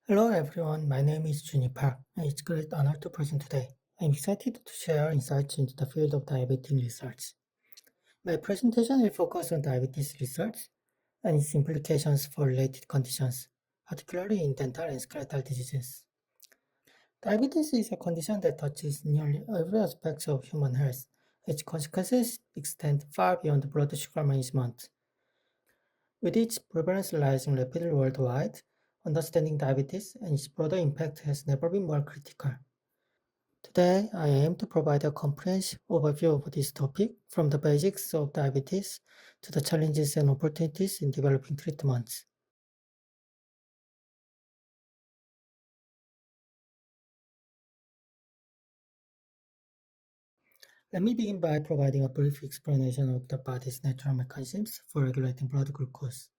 Hello everyone, my name is Junyi Park, and it's a great honor to present today. I'm excited to share insights into the field of diabetes research. My presentation will focus on diabetes research and its implications for related conditions, particularly in dental and skeletal diseases. Diabetes is a condition that touches nearly every aspect of human health. Its consequences extend far beyond blood sugar management. With its prevalence rising rapidly worldwide, understanding diabetes and its broader impact has never been more critical. Today, I aim to provide a comprehensive overview of this topic, from the basics of diabetes to the challenges and opportunities in developing treatments. Let me begin by providing a brief explanation of the body's natural mechanisms for regulating blood glucose.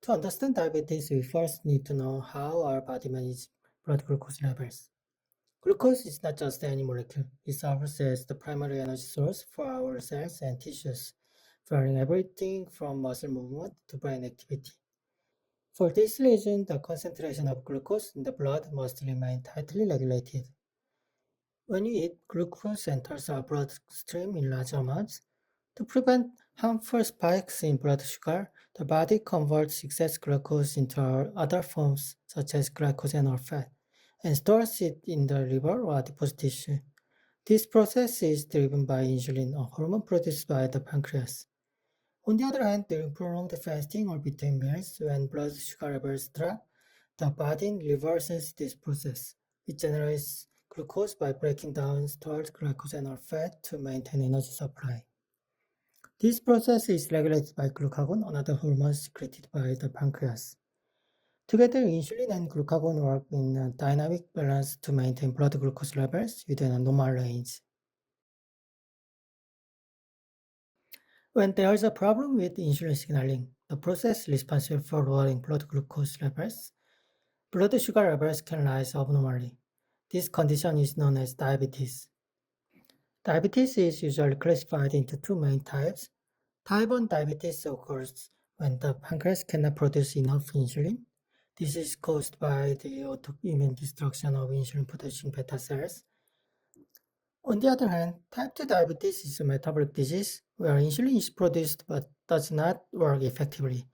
To understand diabetes, we first need to know how our body manages blood glucose levels. Glucose is not just any molecule, it serves as the primary energy source for our cells and tissues, fueling everything from muscle movement to brain activity. For this reason, the concentration of glucose in the blood must remain tightly regulated. When we eat, glucose enters our bloodstream in large amounts. To prevent harmful spikes in blood sugar, the body converts excess glucose into other forms such as glycogen or fat and stores it in the liver or adipose tissue. This process is driven by insulin, a hormone produced by the pancreas. On the other hand, during prolonged fasting or between meals, when blood sugar levels drop, the body reverses this process. It generates glucose by breaking down stored glycogen or fat to maintain energy supply. This process is regulated by glucagon, another hormone secreted by the pancreas. Together, insulin and glucagon work in a dynamic balance to maintain blood glucose levels within a normal range. When there is a problem with insulin signaling, the process responsible for lowering blood glucose levels, blood sugar levels can rise abnormally. This condition is known as diabetes. Diabetes is usually classified into two main types. Type 1 diabetes occurs when the pancreas cannot produce enough insulin. This is caused by the autoimmune destruction of insulin-producing beta cells. On the other hand, type 2 diabetes is a metabolic disease where insulin is produced but does not work effectively.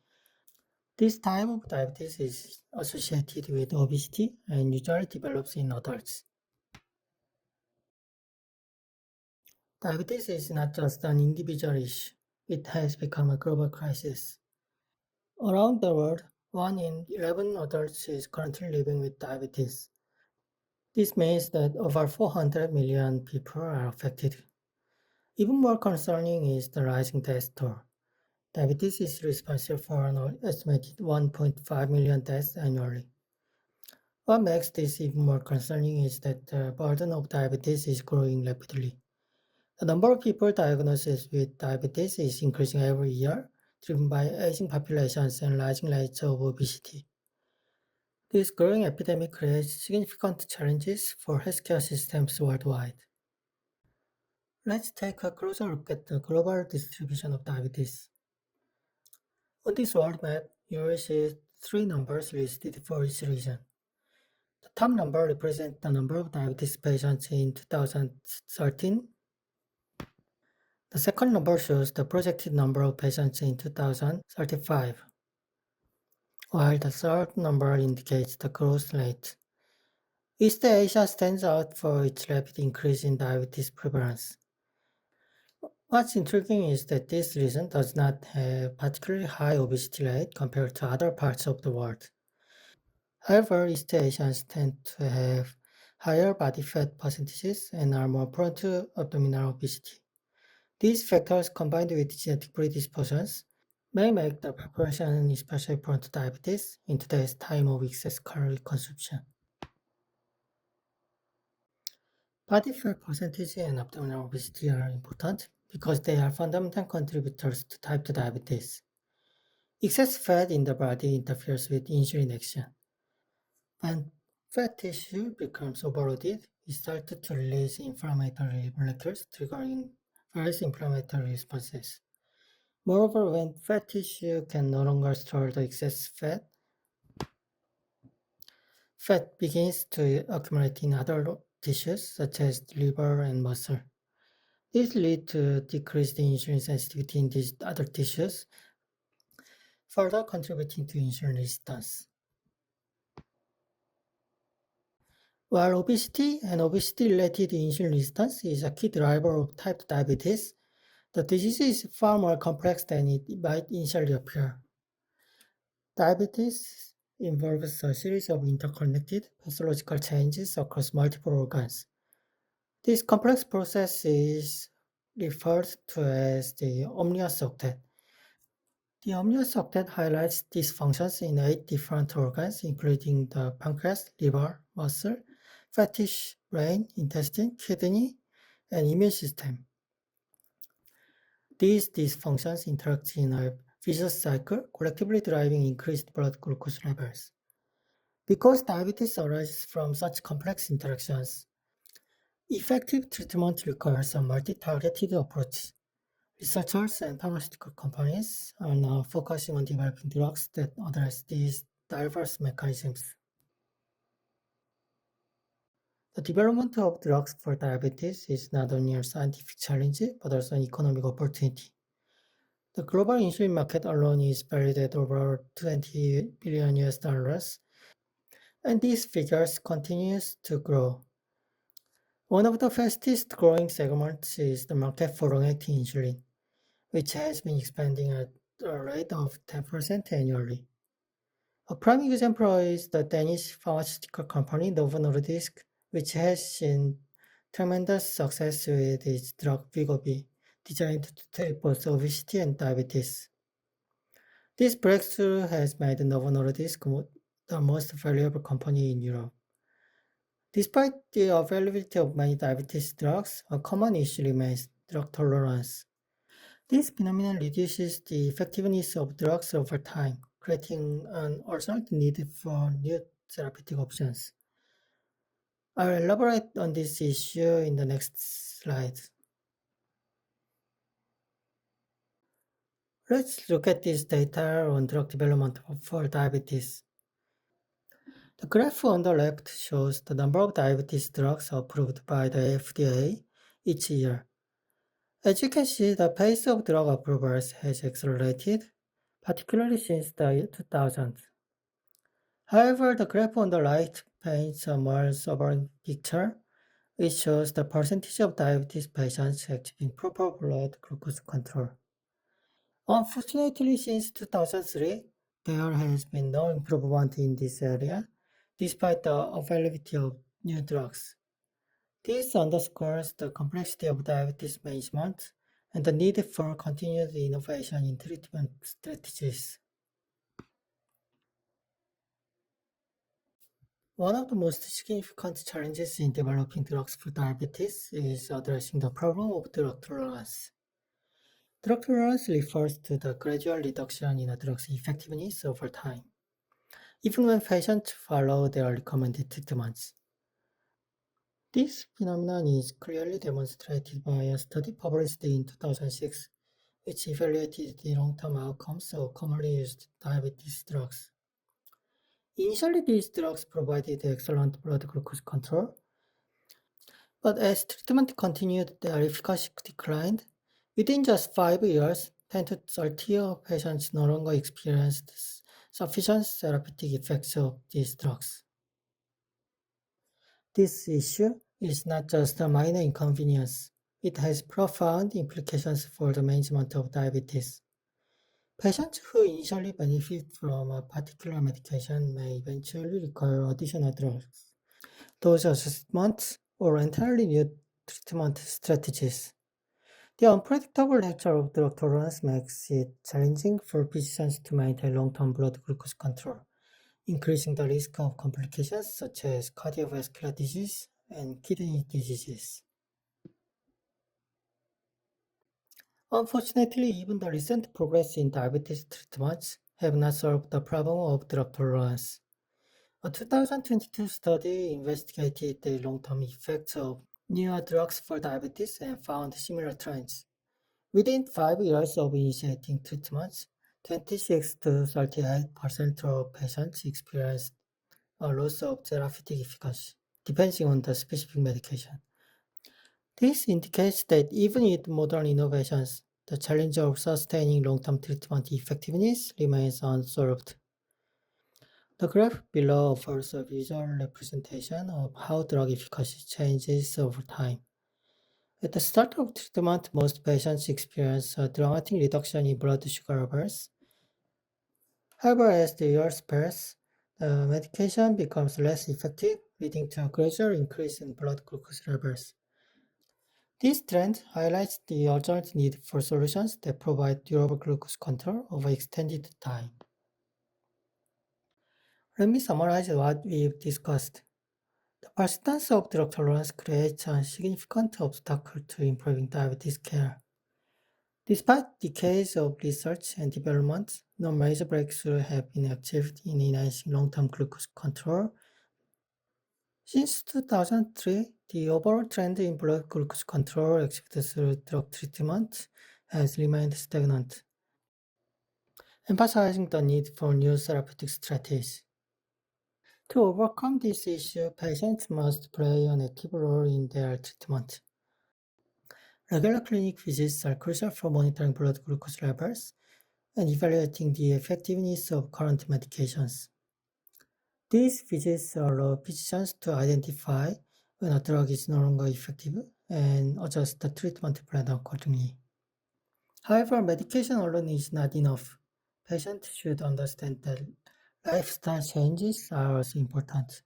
This type of diabetes is associated with obesity and usually develops in adults. Diabetes is not just an individual issue, it has become a global crisis. Around the world, 1 in 11 adults is currently living with diabetes. This means that over 400 million people are affected. Even more concerning is the rising death toll. Diabetes is responsible for an estimated 1.5 million deaths annually. What makes this even more concerning is that the burden of diabetes is growing rapidly. The number of people diagnosed with diabetes is increasing every year, driven by aging populations and rising rates of obesity. This growing epidemic creates significant challenges for healthcare systems worldwide. Let's take a closer look at the global distribution of diabetes. On this world map, you will see three numbers listed for each region. The top number represents the number of diabetes patients in 2013. The second number shows the projected number of patients in 2035, while the third number indicates the growth rate. East Asia stands out for its rapid increase in diabetes prevalence. What's intriguing is that this region does not have particularly high obesity rate compared to other parts of the world. However, East Asians tend to have higher body fat percentages and are more prone to abdominal obesity. These factors, combined with genetic predispositions, may make the population especially prone to diabetes in today's time of excess calorie consumption. Body fat percentage and abdominal obesity are important because they are fundamental contributors to type 2 diabetes. Excess fat in the body interferes with insulin action. When fat tissue becomes overloaded, it starts to release inflammatory molecules, triggering various inflammatory responses. Moreover, when fat tissue can no longer store the excess fat, Fat begins to accumulate in other tissues such as liver and muscle. This leads to decreased insulin sensitivity in these other tissues, further contributing to insulin resistance. While obesity and obesity-related insulin resistance is a key driver of type 2 diabetes, the disease is far more complex than it might initially appear. Diabetes involves a series of interconnected pathological changes across multiple organs. This complex process is referred to as the omnious octet. The omnious octet highlights these functions in 8 different organs, including the pancreas, liver, muscle, fat tissue, brain, intestine, kidney, and immune system. These dysfunctions interact in a vicious cycle, collectively driving increased blood glucose levels. Because diabetes arises from such complex interactions, effective treatment requires a multi-targeted approach. Researchers and pharmaceutical companies are now focusing on developing drugs that address these diverse mechanisms. The development of drugs for diabetes is not only a scientific challenge, but also an economic opportunity. The global insulin market alone is valued at over $20 billion, and these figures continues to grow. One of the fastest growing segments is the market for long-acting insulin, which has been expanding at a rate of 10% annually. A prime example is the Danish pharmaceutical company Novo Nordisk, which has seen tremendous success with its drug Wegovy, designed to treat both obesity and diabetes. This breakthrough has made Novo Nordisk the most valuable company in Europe. Despite the availability of many diabetes drugs, a common issue remains drug tolerance. This phenomenon reduces the effectiveness of drugs over time, creating an urgent need for new therapeutic options. I'll elaborate on this issue in the next slide. Let's look at this data on drug development for diabetes. The graph on the left shows the number of diabetes drugs approved by the FDA each year. As you can see, the pace of drug approvals has accelerated, particularly since the 2000s. However, the graph on the right paints a more sobering picture, which shows the percentage of diabetes patients achieving proper blood glucose control. Unfortunately, since 2003, there has been no improvement in this area, despite the availability of new drugs. This underscores the complexity of diabetes management and the need for continued innovation in treatment strategies. One of the most significant challenges in developing drugs for diabetes is addressing the problem of drug tolerance. Drug tolerance refers to the gradual reduction in a drug's effectiveness over time, even when patients follow their recommended treatments. This phenomenon is clearly demonstrated by a study published in 2006, which evaluated the long-term outcomes of commonly used diabetes drugs. Initially, these drugs provided excellent blood glucose control, but as treatment continued, their efficacy declined. Within just 5 years, 10 to 30 of patients no longer experienced sufficient therapeutic effects of these drugs. This issue is not just a minor inconvenience. It has profound implications for the management of diabetes. Patients who initially benefit from a particular medication may eventually require additional drugs, dose adjustments, or entirely new treatment strategies. The unpredictable nature of drug tolerance makes it challenging for physicians to maintain long-term blood glucose control, increasing the risk of complications such as cardiovascular disease and kidney diseases. Unfortunately, even the recent progress in diabetes treatments have not solved the problem of drug tolerance. A 2022 study investigated the long-term effects of newer drugs for diabetes and found similar trends. Within 5 years of initiating treatments, 26 to 38% of patients experienced or loss of therapeutic efficacy, depending on the specific medication. This indicates that even with modern innovations, the challenge of sustaining long-term treatment effectiveness remains unsolved. The graph below offers a visual representation of how drug efficacy changes over time. At the start of treatment, most patients experience a dramatic reduction in blood sugar levels. However, as the years pass, the medication becomes less effective, leading to a gradual increase in blood glucose levels. This trend highlights the urgent need for solutions that provide durable glucose control over extended time. Let me summarize what we've discussed. The persistence of drug tolerance creates a significant obstacle to improving diabetes care. Despite decades of research and development, no major breakthroughs have been achieved in enhancing long-term glucose control. Since 2003, the overall trend in blood glucose control achieved through drug treatment has remained stagnant, emphasizing the need for new therapeutic strategies. To overcome this issue, patients must play an active role in their treatment. Regular clinic visits are crucial for monitoring blood glucose levels and evaluating the effectiveness of current medications. These visits allow physicians to identify when a drug is no longer effective and adjust the treatment plan accordingly. However, medication alone is not enough. Patients should understand that lifestyle changes are also important.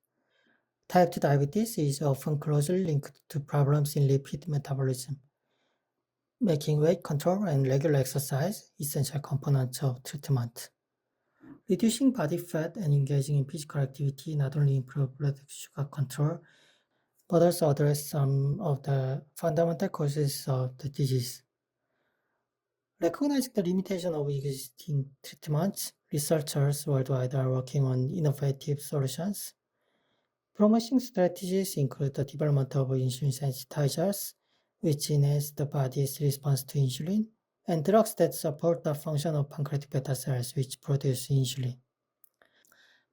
Type 2 diabetes is often closely linked to problems in lipid metabolism, making weight control and regular exercise essential components of treatment. Reducing body fat and engaging in physical activity not only improve blood sugar control, but also address some of the fundamental causes of the disease. Recognizing the limitation of existing treatments, researchers worldwide are working on innovative solutions. Promising strategies include the development of insulin sensitizers, which enhance the body's response to insulin, and drugs that support the function of pancreatic beta cells, which produce insulin.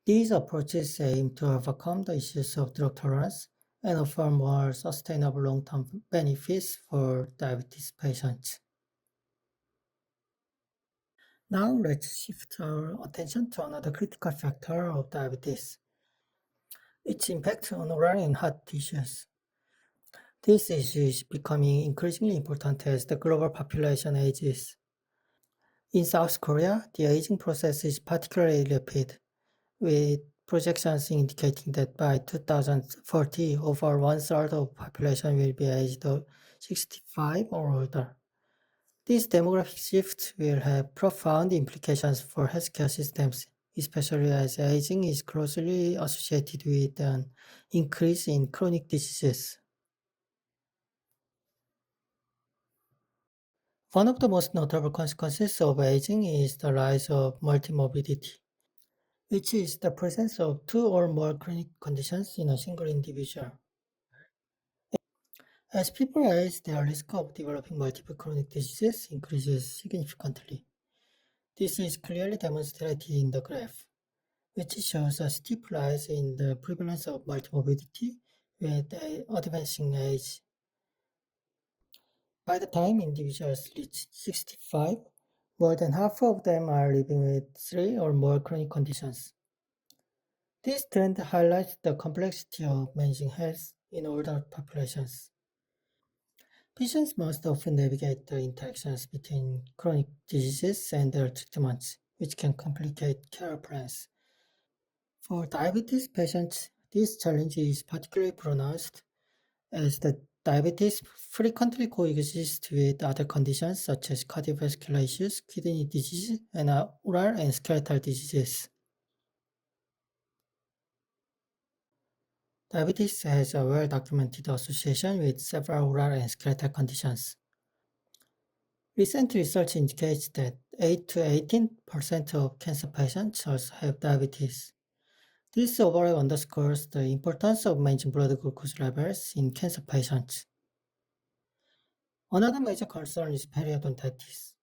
These approaches aim to overcome the issues of drug tolerance and offer more sustainable long-term benefits for diabetes patients. Now let's shift our attention to another critical factor of diabetes, its impact on oral and heart tissues. This issue is becoming increasingly important as the global population ages. In South Korea, the aging process is particularly rapid, with projections indicating that by 2040, over one-third of the population will be aged 65 or older. This demographic shift will have profound implications for healthcare systems, especially as aging is closely associated with an increase in chronic diseases. One of the most notable consequences of aging is the rise of multimorbidity, which is the presence of two or more chronic conditions in a single individual. As people age, their risk of developing multiple chronic diseases increases significantly. This is clearly demonstrated in the graph, which shows a steep rise in the prevalence of multimorbidity with advancing age. By the time individuals reach 65, more than half of them are living with three or more chronic conditions. This trend highlights the complexity of managing health in older populations. Patients must often navigate the interactions between chronic diseases and their treatments, which can complicate care plans. For diabetes patients, this challenge is particularly pronounced as the diabetes frequently coexists with other conditions such as cardiovascular issues, kidney disease, and oral and skeletal diseases. Diabetes has a well-documented association with several oral and skeletal conditions. Recent research indicates that 8 to 18% of cancer patients also have diabetes. This overall underscores the importance of managing blood glucose levels in cancer patients. Another major concern is periodontitis.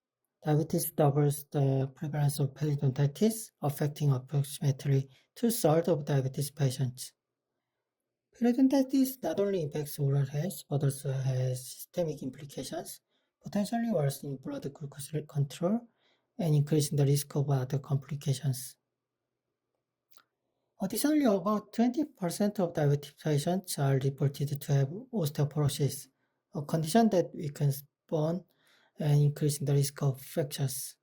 Diabetes doubles the prevalence of periodontitis, affecting approximately two-thirds of diabetes patients. Periodontitis not only impacts oral health but also has systemic implications, potentially worsening blood glucose control and increasing the risk of other complications. Additionally, about 20% of diabetic patients are reported to have osteoporosis, a condition that weakens bone and increasing the risk of fractures.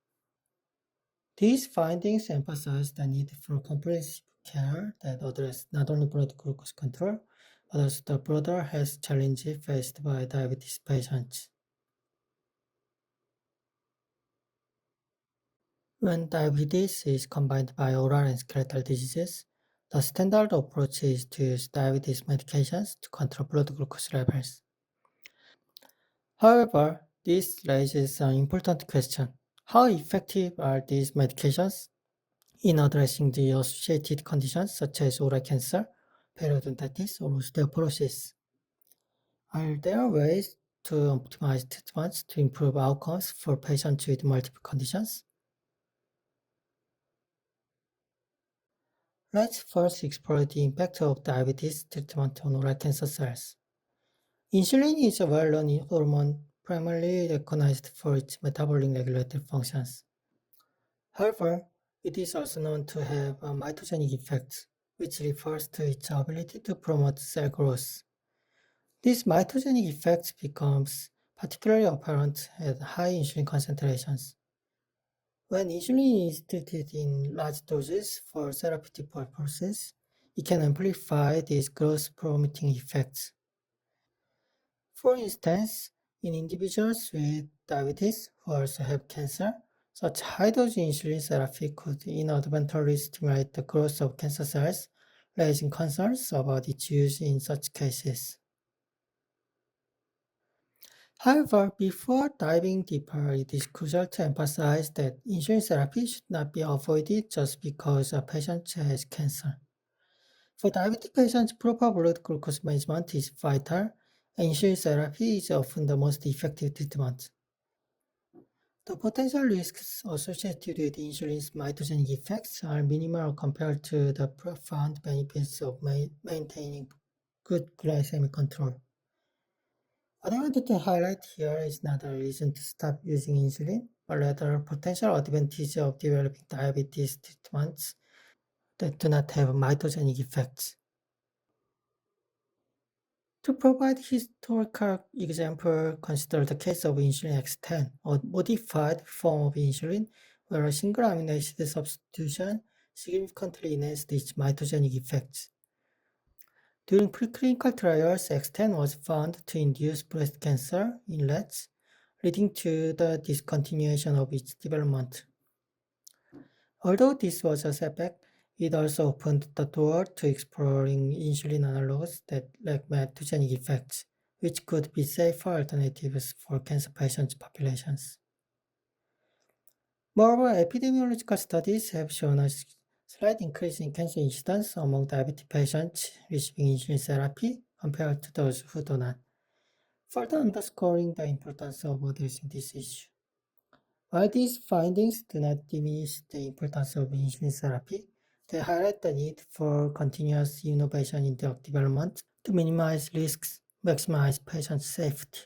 These findings emphasize the need for comprehensive care that address not only blood glucose control, but also the broader health challenges faced by diabetes patients. When diabetes is combined by oral and skeletal diseases, the standard approach is to use diabetes medications to control blood glucose levels. However, this raises an important question. How effective are these medications in addressing the associated conditions such as oral cancer, periodontitis, or osteoporosis? Are there ways to optimize treatments to improve outcomes for patients with multiple conditions? Let's first explore the impact of diabetes treatment on oral cancer cells. Insulin is a well-known hormone primarily recognized for its metabolic regulatory functions. However, it is also known to have a mitogenic effect, which refers to its ability to promote cell growth. This mitogenic effect becomes particularly apparent at high insulin concentrations. When insulin is treated in large doses for therapeutic purposes, it can amplify these growth-promoting effects. For instance, in individuals with diabetes who also have cancer, such high-dose insulin therapy could inadvertently stimulate the growth of cancer cells, raising concerns about its use in such cases. However, before diving deeper, it is crucial to emphasize that insulin therapy should not be avoided just because a patient has cancer. For diabetic patients, proper blood glucose management is vital, and insulin therapy is often the most effective treatment. The potential risks associated with insulin's mitogenic effects are minimal compared to the profound benefits of maintaining good glycemic control. What I wanted to highlight here is not a reason to stop using insulin, but rather a potential advantage of developing diabetes treatments that do not have mitogenic effects. To provide historical example, consider the case of insulin X10, a modified form of insulin where a single amino acid substitution significantly enhanced its mitogenic effects. During preclinical trials, X10 was found to induce breast cancer in rats, leading to the discontinuation of its development. Although this was a setback, it also opened the door to exploring insulin analogs that lack mitogenic effects, which could be safer alternatives for cancer patient populations. Moreover, epidemiological studies have shown a slight increase in cancer incidence among diabetic patients receiving insulin therapy compared to those who do not, further underscoring the importance of addressing this issue. While these findings do not diminish the importance of insulin therapy, they highlight the need for continuous innovation in drug development to minimize risks, maximize patient safety.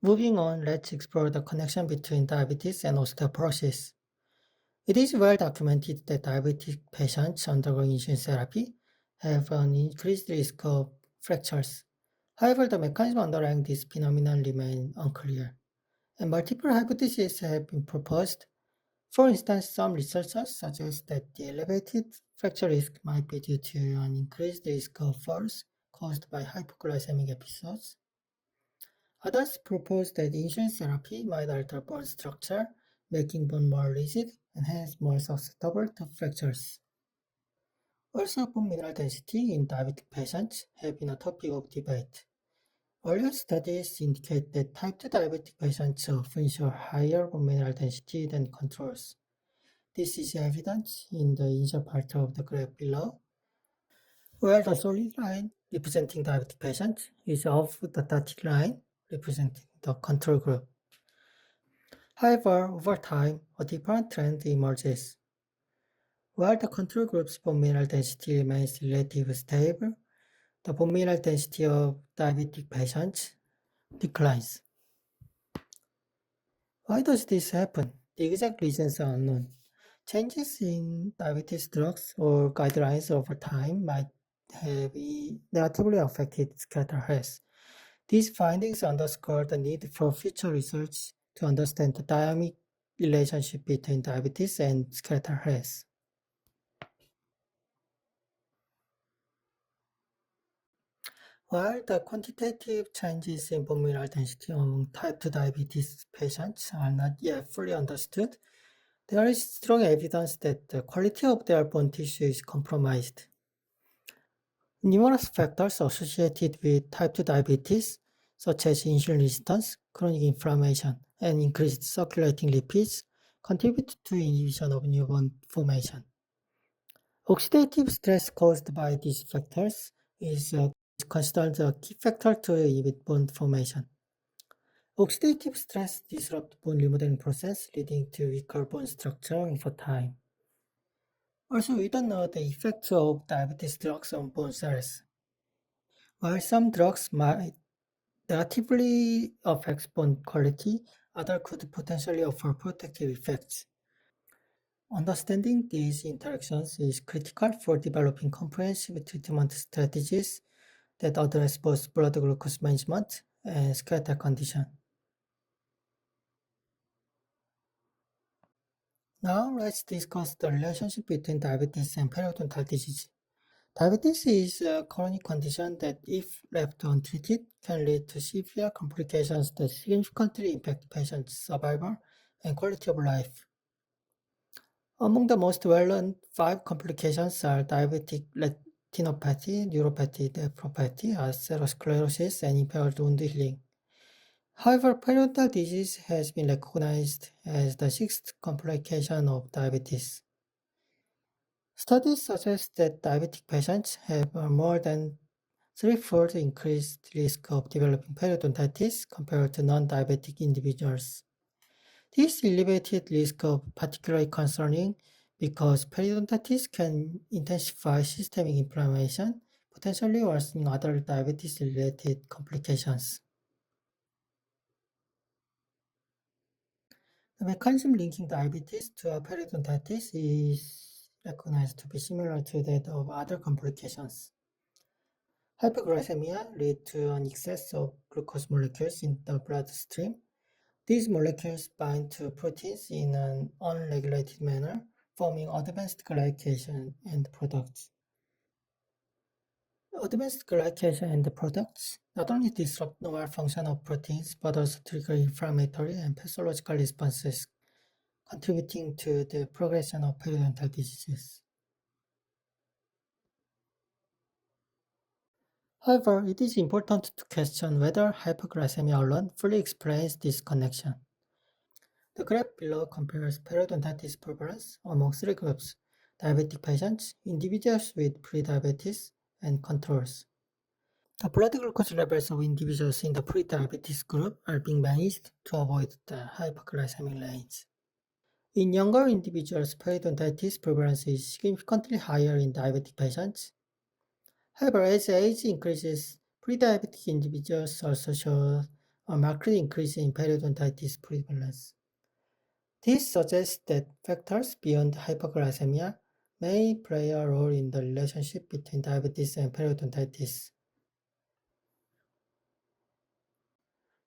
Moving on, let's explore the connection between diabetes and osteoporosis. It is well documented that diabetic patients undergoing insulin therapy have an increased risk of fractures. However, the mechanism underlying this phenomenon remains unclear, and multiple hypotheses have been proposed. For instance, some researchers suggest that the elevated fracture risk might be due to an increased risk of falls caused by hypoglycemic episodes. Others propose that insulin therapy might alter bone structure, making bone more rigid and hence more susceptible to fractures. Also, bone mineral density in diabetic patients have been a topic of debate. Earlier studies indicate that type 2 diabetic patients often show higher bone mineral density than controls. This is evident in the initial part of the graph below, where the solid line representing diabetic patients is above the dotted line, representing the control group. However, over time, a different trend emerges. While the control group's bone mineral density remains relatively stable, the bone mineral density of diabetic patients declines. Why does this happen? The exact reasons are unknown. Changes in diabetes drugs or guidelines over time might have negatively affected skeletal health. These findings underscore the need for future research to understand the dynamic relationship between diabetes and skeletal health. While the quantitative changes in bone mineral density among type 2 diabetes patients are not yet fully understood, there is strong evidence that the quality of their bone tissue is compromised. Numerous factors associated with type 2 diabetes, such as insulin resistance, chronic inflammation, and increased circulating lipids, contribute to inhibition of new bone formation. Oxidative stress caused by these factors is considered a key factor to inhibit bone formation. Oxidative stress disrupts bone remodeling process, leading to weaker bone structure over time. Also, we don't know the effects of diabetes drugs on bone cells. While some drugs might negatively affect bone quality, others could potentially offer protective effects. Understanding these interactions is critical for developing comprehensive treatment strategies that address both blood glucose management and skeletal condition. Now let's discuss the relationship between diabetes and periodontal disease. Diabetes is a chronic condition that, if left untreated, can lead to severe complications that significantly impact patients' survival and quality of life. Among the most well-known 5 complications are diabetic retinopathy, neuropathy, nephropathy, atherosclerosis, and impaired wound healing. However, periodontal disease has been recognized as the 6th complication of diabetes. Studies suggest that diabetic patients have a more than threefold increased risk of developing periodontitis compared to non-diabetic individuals. This elevated risk is particularly concerning because periodontitis can intensify systemic inflammation, potentially worsening other diabetes-related complications. The mechanism linking diabetes to periodontitis is recognized to be similar to that of other complications. Hypoglycemia leads to an excess of glucose molecules in the bloodstream. These molecules bind to proteins in an unregulated manner, forming advanced glycation end products. Advanced glycation end products not only disrupt normal function of proteins but also trigger inflammatory and pathological responses, contributing to the progression of periodontal diseases. However, it is important to question whether hypoglycemia alone fully explains this connection. The graph below compares periodontitis prevalence among 3 groups: diabetic patients, individuals with prediabetes, and controls. The blood glucose levels of individuals in the prediabetes group are being managed to avoid the hypoglycemic range. In younger individuals, periodontitis prevalence is significantly higher in diabetic patients. However, as age increases, prediabetic individuals also show a marked increase in periodontitis prevalence. This suggests that factors beyond hypoglycemia may play a role in the relationship between diabetes and periodontitis.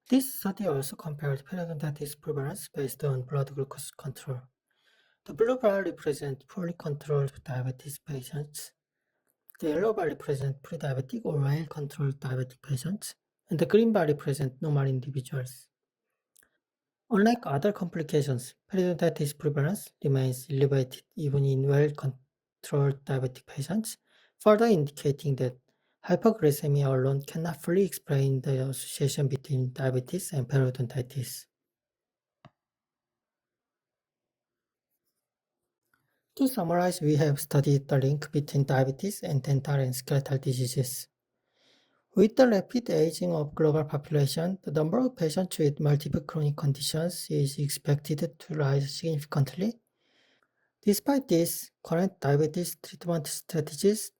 This study also compared periodontitis prevalence based on blood glucose control. The blue bar represents poorly controlled diabetes patients. The yellow bar represents pre-diabetic or well-controlled diabetic patients, and the green bar represents normal individuals. Unlike other complications, periodontitis prevalence remains elevated even in well-controlled diabetic patients, further indicating that hypoglycemia alone cannot fully explain the association between diabetes and periodontitis. To summarize, we have studied the link between diabetes and dental and skeletal diseases. With the rapid aging of global population, the number of patients with multiple chronic conditions is expected to rise significantly. Despite this, current diabetes treatment strategies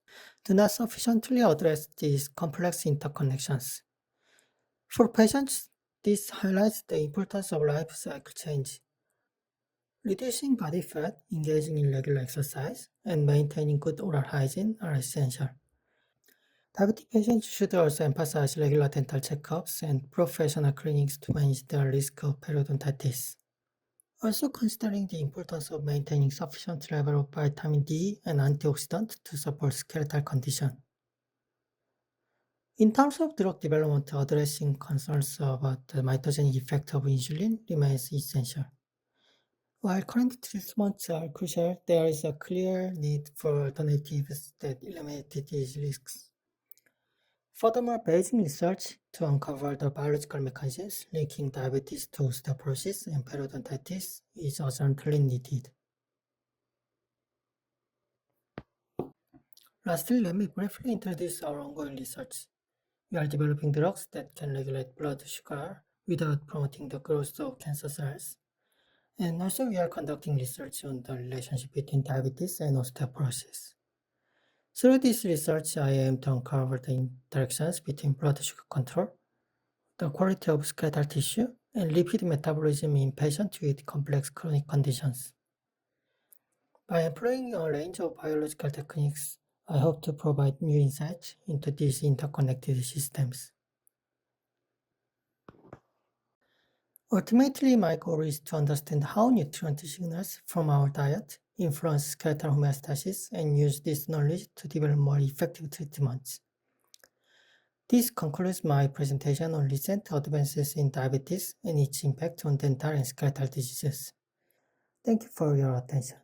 do not sufficiently address these complex interconnections. For patients, this highlights the importance of life cycle change. Reducing body fat, engaging in regular exercise, and maintaining good oral hygiene are essential. Diabetic patients should also emphasize regular dental checkups and professional cleanings to manage their risk of periodontitis. Also considering the importance of maintaining sufficient level of vitamin D and antioxidant to support skeletal condition. In terms of drug development, addressing concerns about the mitogenic effect of insulin remains essential. While current treatments are crucial, there is a clear need for alternatives that eliminate these risks. Furthermore, Beijing research to uncover the biological mechanisms linking diabetes to osteoporosis and periodontitis is urgently needed. Lastly, let me briefly introduce our ongoing research. We are developing drugs that can regulate blood sugar without promoting the growth of cancer cells. And also, we are conducting research on the relationship between diabetes and osteoporosis. Through this research, I aim to uncover the interactions between blood sugar control, the quality of skeletal tissue, and lipid metabolism in patients with complex chronic conditions. By employing a range of biological techniques, I hope to provide new insights into these interconnected systems. Ultimately, my goal is to understand how nutrient signals from our diet influence skeletal homeostasis and use this knowledge to develop more effective treatments. This concludes my presentation on recent advances in diabetes and its impact on dental and skeletal diseases. Thank you for your attention.